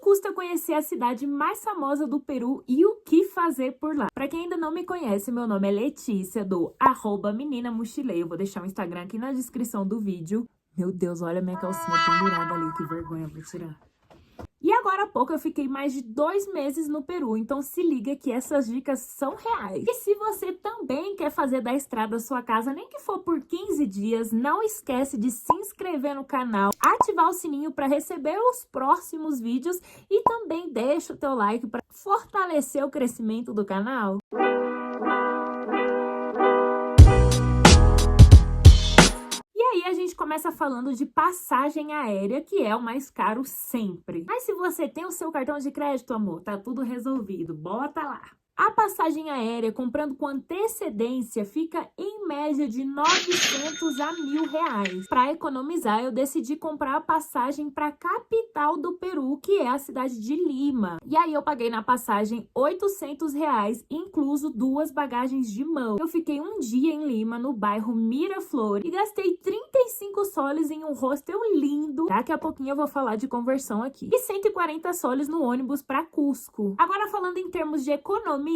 custa conhecer a cidade mais famosa do Peru e o que fazer por lá. Pra quem ainda não me conhece, meu nome é Letícia, do @meninamochileira. Eu vou deixar o Instagram aqui na descrição do vídeo. Meu Deus, olha a minha calcinha pendurada ali, que vergonha, vou tirar. E agora há pouco eu fiquei mais de 2 meses no Peru, então se liga que essas dicas são reais. E se você também quer fazer da estrada a sua casa, nem que for por 15 dias, não esquece de se inscrever no canal, ativar o sininho para receber os próximos vídeos e também deixa o teu like para fortalecer o crescimento do canal. A gente começa falando de passagem aérea, que é o mais caro sempre. Mas se você tem o seu cartão de crédito, amor, tá tudo resolvido, bota lá. A passagem aérea, comprando com antecedência, fica em média de 900 a R$1.000. Para economizar, eu decidi comprar a passagem para a capital do Peru, que é a cidade de Lima. E aí eu paguei na passagem R$800, incluso 2 bagagens de mão. Eu fiquei um dia em Lima, no bairro Miraflores, e gastei 35 soles em um hostel lindo. Daqui a pouquinho eu vou falar de conversão aqui. E 140 soles no ônibus para Cusco. Agora, falando em termos de economia,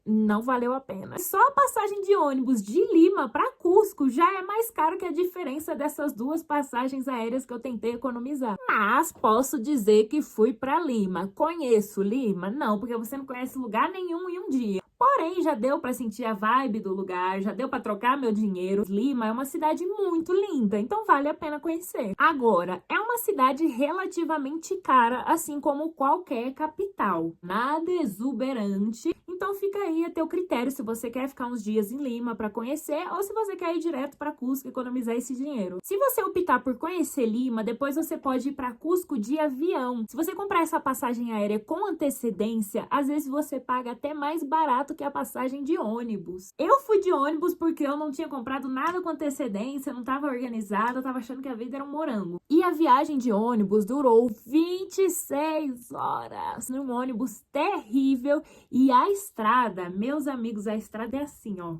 não valeu a pena. Só a passagem de ônibus de Lima para Cusco já é mais caro que a diferença dessas 2 passagens aéreas que eu tentei economizar. Mas posso dizer que fui para Lima. Conheço Lima? Não, porque você não conhece lugar nenhum em um dia. Porém, já deu para sentir a vibe do lugar, já deu para trocar meu dinheiro. Lima é uma cidade muito linda, então vale a pena conhecer. Agora, é uma cidade relativamente cara, assim como qualquer capital. Nada exuberante, então fica aí a teu critério se você quer ficar uns dias em Lima para conhecer ou se você quer ir direto para Cusco e economizar esse dinheiro. Se você optar por conhecer Lima, depois você pode ir para Cusco de avião. Se você comprar essa passagem aérea com antecedência, às vezes você paga até mais barato que a passagem de ônibus. Eu fui de ônibus porque eu não tinha comprado nada com antecedência, não estava organizada, eu tava achando que a vida era um morango. E a viagem de ônibus durou 26 horas, num ônibus terrível. E a estrada, meus amigos, a estrada é assim, ó.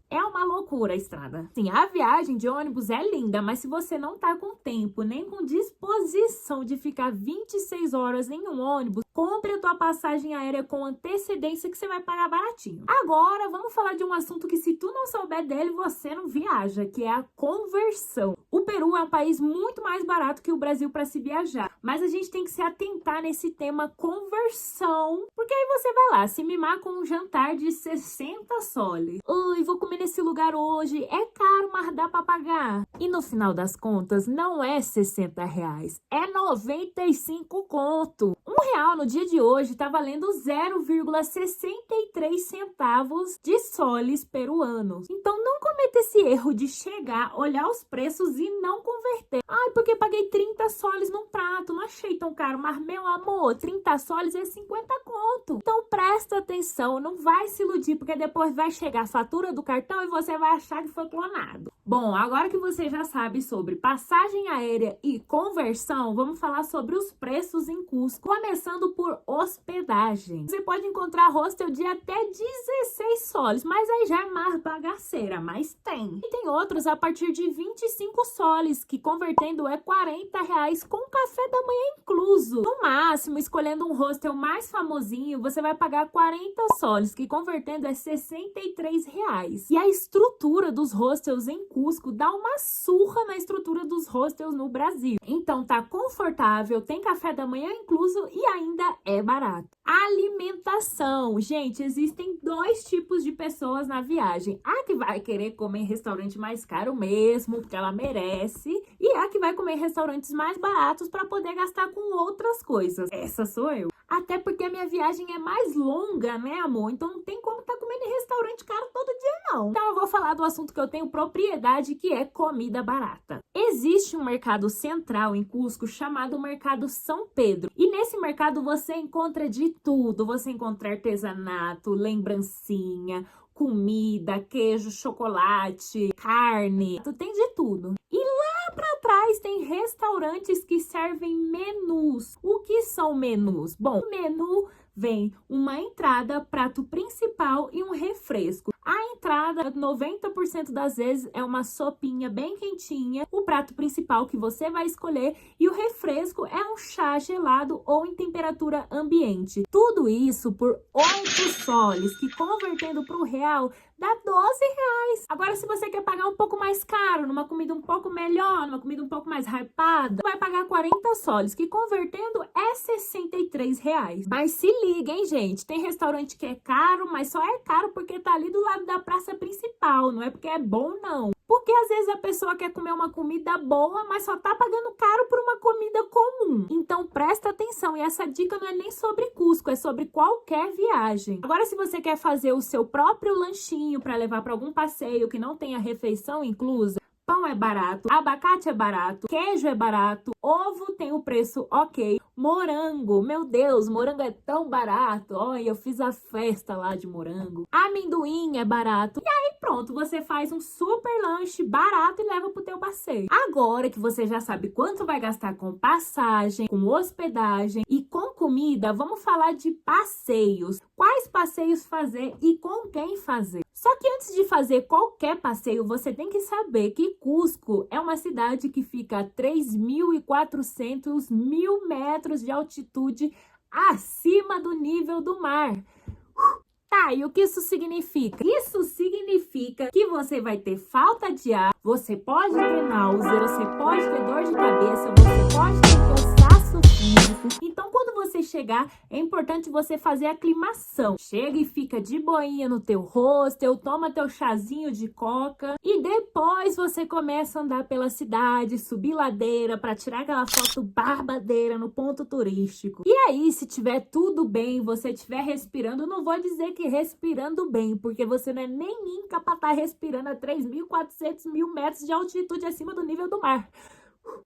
É uma loucura a estrada. Sim, a viagem de ônibus é linda, mas se você não tá com tempo, nem com disposição de ficar 26 horas em um ônibus, compre a tua passagem aérea com antecedência que você vai pagar baratinho. Agora, vamos falar de um assunto que se tu não souber dele, você não viaja, que é a conversão. O Peru é um país muito mais barato que o Brasil para se viajar, mas a gente tem que se atentar nesse tema conversão, porque aí você vai lá se mimar com um jantar de 60 soles. Ui, vou comer nesse lugar hoje, é caro, mas dá para pagar. E no final das contas, não é R$60, é 95 conto. R$1 no dia de hoje tá valendo 0,63 centavos de soles peruanos. Então não cometa esse erro de chegar, olhar os preços e não converter. Ai, porque paguei 30 soles num prato, não achei tão caro, mas meu amor, 30 soles é 50 conto. Então presta atenção, não vai se iludir, porque depois vai chegar a fatura do cartão e você vai achar que foi clonado. Bom, agora que você já sabe sobre passagem aérea e conversão, vamos falar sobre os preços em Cusco, começando por hospedagem. Você pode encontrar hostel de até 16 soles, mas aí já é mais bagaceira, mas tem. E tem outros a partir de 25 soles, que convertendo é R$40 com café da manhã incluso. No máximo, escolhendo um hostel mais famosinho, você vai pagar 40 soles, que convertendo é R$63. E a estrutura dos hostels em Cusco dá uma surra na estrutura dos hostels no Brasil. Então tá confortável, tem café da manhã incluso e ainda é barato. Alimentação. Gente, existem 2 tipos de pessoas na viagem. A que vai querer comer em restaurante mais caro mesmo, porque ela merece, e a que vai comer em restaurantes mais baratos para poder gastar com outras coisas. Essa sou eu. Até porque a minha viagem é mais longa, né, amor? Então não tem como estar comendo em restaurante caro todo dia, não. Então eu vou falar do assunto que eu tenho propriedade, que é comida barata. Existe um mercado central em Cusco chamado Mercado São Pedro. E nesse mercado você encontra de tudo. Você encontra artesanato, lembrancinha, comida, queijo, chocolate, carne. Tu tem de tudo. E lá pra trás tem restaurantes que servem menus. O que são menus? Bom, o menu vem uma entrada, prato principal e um refresco. A entrada, 90% das vezes, é uma sopinha bem quentinha, o prato principal que você vai escolher e o refresco é um chá gelado ou em temperatura ambiente. Tudo isso por 8 soles, que convertendo para o real dá 12 reais. Agora, se você quer pagar um pouco mais caro, numa comida um pouco melhor, numa comida um pouco mais hypada, vai pagar 40 soles, que convertendo é 63 reais. Mas se liga, hein, gente? Tem restaurante que é caro, mas só é caro porque tá ali do lado da praça principal, não é porque é bom, não. Porque às vezes a pessoa quer comer uma comida boa, mas só tá pagando caro por uma comida comum. Então presta atenção, e essa dica não é nem sobre Cusco, é sobre qualquer viagem. Agora, se você quer fazer o seu próprio lanchinho para levar para algum passeio que não tenha refeição inclusa, pão é barato, abacate é barato, queijo é barato, ovo tem o preço ok, morango, meu Deus, morango é tão barato, olha, eu fiz a festa lá de morango, amendoim é barato, e aí pronto, você faz um super lanche barato e leva pro teu passeio. Agora que você já sabe quanto vai gastar com passagem, com hospedagem e com comida, vamos falar de passeios. Quais passeios fazer e com quem fazer? Só que antes de fazer qualquer passeio, você tem que saber que Cusco é uma cidade que fica a 3.400 metros de altitude acima do nível do mar. Tá, e o que isso significa? Isso significa que você vai ter falta de ar, você pode ter náusea, você pode ter dor de cabeça, você pode ter cansaço físico. Então, quando você chegar, é importante você fazer a aclimação. Chega e fica de boinha no teu hostel, toma teu chazinho de coca e depois você começa a andar pela cidade, subir ladeira para tirar aquela foto barbadeira no ponto turístico. E aí, se tiver tudo bem, você estiver respirando, não vou dizer que respirando bem, porque você não é nem inca para estar respirando a 3.400 metros de altitude acima do nível do mar.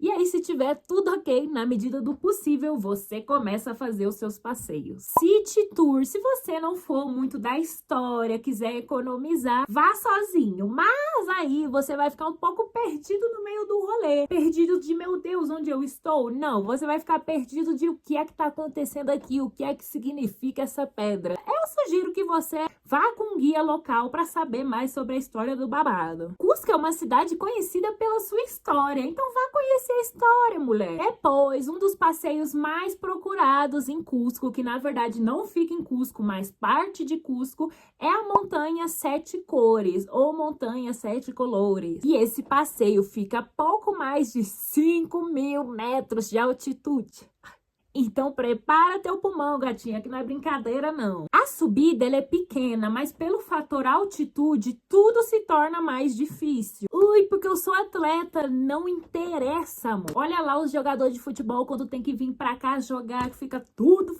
E aí, se tiver tudo ok, na medida do possível, você começa a fazer os seus passeios. City Tour, se você não for muito da história, quiser economizar, vá sozinho. Mas aí você vai ficar um pouco perdido no meio do rolê. Perdido de, meu Deus, onde eu estou? Não, você vai ficar perdido de o que é que tá acontecendo aqui, o que é que significa essa pedra. Eu sugiro que você vá com um guia local para saber mais sobre a história do babado. Cusco é uma cidade conhecida pela sua história, então vá conhecer a história, mulher. Depois, um dos passeios mais procurados em Cusco, que na verdade não fica em Cusco, mas parte de Cusco, é a Montanha Sete Cores, ou Montanha Sete Colores. E esse passeio fica a pouco mais de 5.000 metros de altitude. Então prepara teu pulmão, gatinha, que não é brincadeira, não. A subida, ela é pequena, mas pelo fator altitude, tudo se torna mais difícil. Ui, porque eu sou atleta, não interessa, amor. Olha lá os jogadores de futebol quando tem que vir pra cá jogar, que fica tudo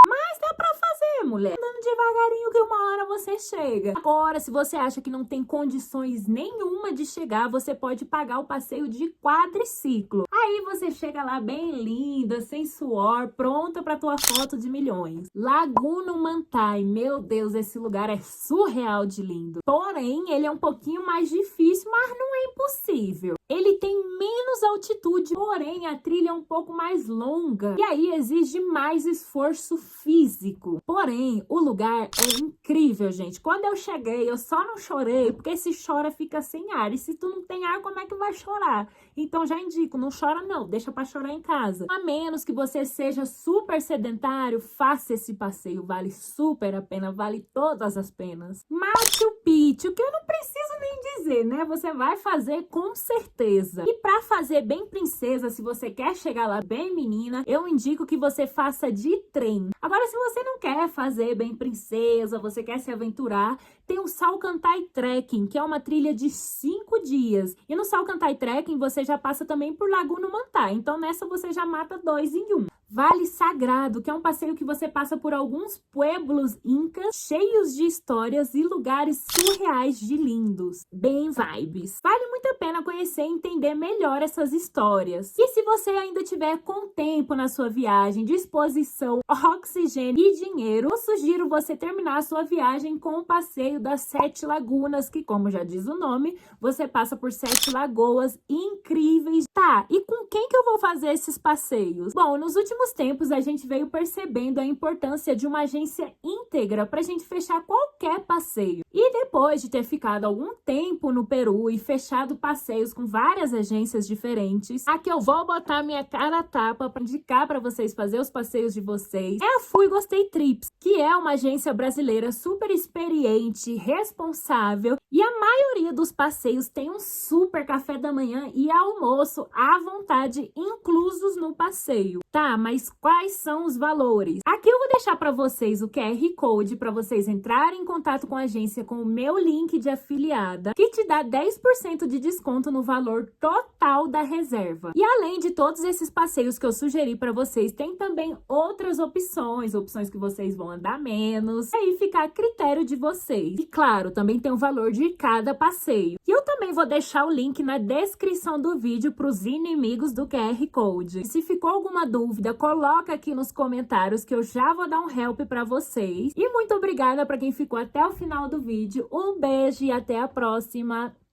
Mas dá pra fazer, mulher. Andando devagarinho que uma hora você chega. Agora, se você acha que não tem condições nenhuma de chegar, você pode pagar o passeio de quadriciclo. Aí você chega lá bem linda, sem suor, pronta pra tua foto de milhões. Laguna Mantai, meu Deus, esse lugar é surreal de lindo. Porém, ele é um pouquinho mais difícil, mas não é impossível. Ele tem menos altitude, porém a trilha é um pouco mais longa. E aí exige mais esforço físico. Porém, o lugar é incrível, gente. Quando eu cheguei, eu só não chorei, porque se chora fica sem ar. E se tu não tem ar, como é que vai chorar? Então já indico, não chora não, deixa pra chorar em casa. A menos que você seja super sedentário, faça esse passeio, vale super a pena, vale todas as penas. Machu Picchu, que eu não preciso nem dizer, né? Você vai fazer com certeza. E pra fazer bem princesa, se você quer chegar lá bem menina, eu indico que você faça de trem. Agora, se você não quer fazer bem princesa, você quer se aventurar, tem o Salcantay Trekking, que é uma trilha de 5 dias. E no Salcantay Trekking, você já passa também por Laguna Mantai. Então, nessa você já mata 2 em 1. Vale Sagrado, que é um passeio que você passa por alguns pueblos incas, cheios de histórias e lugares surreais de lindos. Bem vibes. Vale muito a pena conhecer e entender melhor essas histórias. E se você ainda tiver com tempo na sua viagem, disposição, oxigênio e dinheiro, eu sugiro você terminar a sua viagem com o passeio das 7 lagunas, que, como já diz o nome, você passa por 7 lagoas incríveis. Tá, e com quem que eu vou fazer esses passeios? Bom, nos últimos últimos tempos, a gente veio percebendo a importância de uma agência íntegra para a gente fechar qualquer passeio. E depois de ter ficado algum tempo no Peru e fechado passeios com várias agências diferentes, aqui eu vou botar minha cara a tapa para indicar para vocês fazer os passeios de vocês. É a Fui Gostei Trips, que é uma agência brasileira super experiente, responsável, e a maioria dos passeios tem um super café da manhã e almoço à vontade inclusos no passeio. Tá, mas quais são os valores? Aqui eu vou deixar para vocês o QR Code para vocês entrarem em contato com a agência com o meu link de afiliada, que te dá 10% de desconto no valor total da reserva. E além de todos esses passeios que eu sugeri para vocês, tem também outras opções que vocês vão andar menos, aí fica a critério de vocês. E claro, também tem o valor de cada passeio. E eu também vou deixar o link na descrição do vídeo para os inimigos do QR Code. E se ficou alguma dúvida, coloca aqui nos comentários que eu já vou dar um help para vocês. E muito obrigada para quem ficou até o final do vídeo. Um beijo e até a próxima!